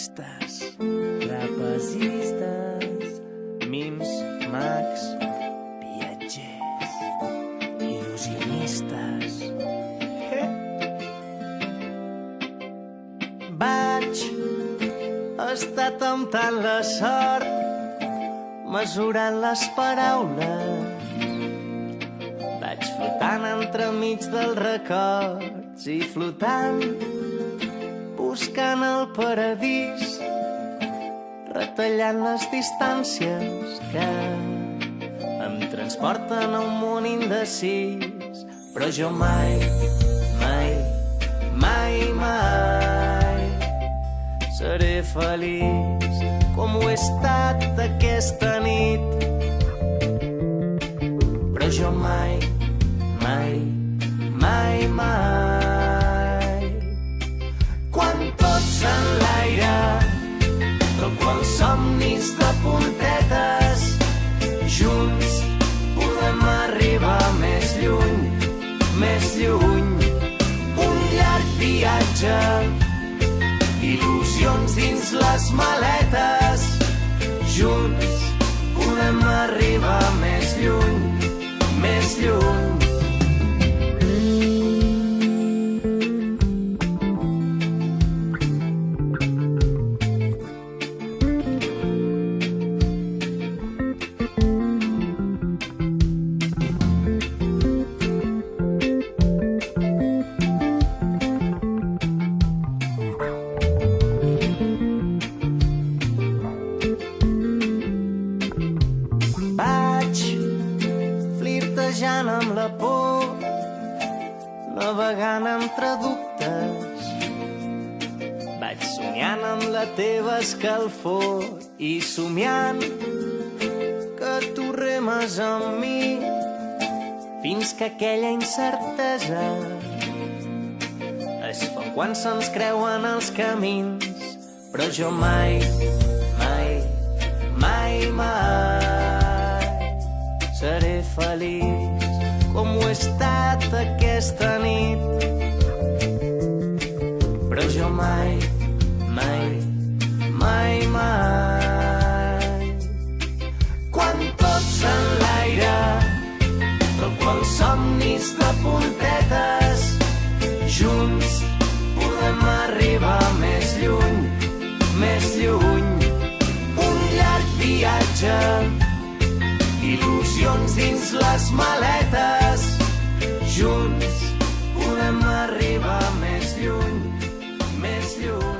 artistes, trapezistes, mims, mags, viatgers, il·lusionistes. Vaig estar temptant la sort, mesurant les paraules. Vaig flotant entremig dels records i flotant, buscant el paradís, retallant les distàncies que em transporten a un món indecis. Però jo mai, mai, mai, mai seré feliç com ho he estat aquesta nit. Però jo mai, mai, mai, mai, quan tot s'enlaira, però quan somnis de puntetes, junts podem arribar més lluny, més lluny. Un llarg viatge, il·lusions dins les maletes, junts podem arribar més lluny, més lluny. Flirtejant amb la por, navegant entre dubtes. Vaig somiant amb la teva escalfor i somiant que tu remes amb mi fins que aquella incertesa es fa quan se'ns creuen els camins. Però jo mai, mai, mai, mai seré feliç com ho he estat aquesta nit. Però jo mai, mai, mai, mai, quan tot s'enlaira, però quan somnis de puntetes, junts podem arribar més lluny, més lluny. Un llarg viatge, il·lusions dins les maletes, junts podem arribar més lluny, més lluny.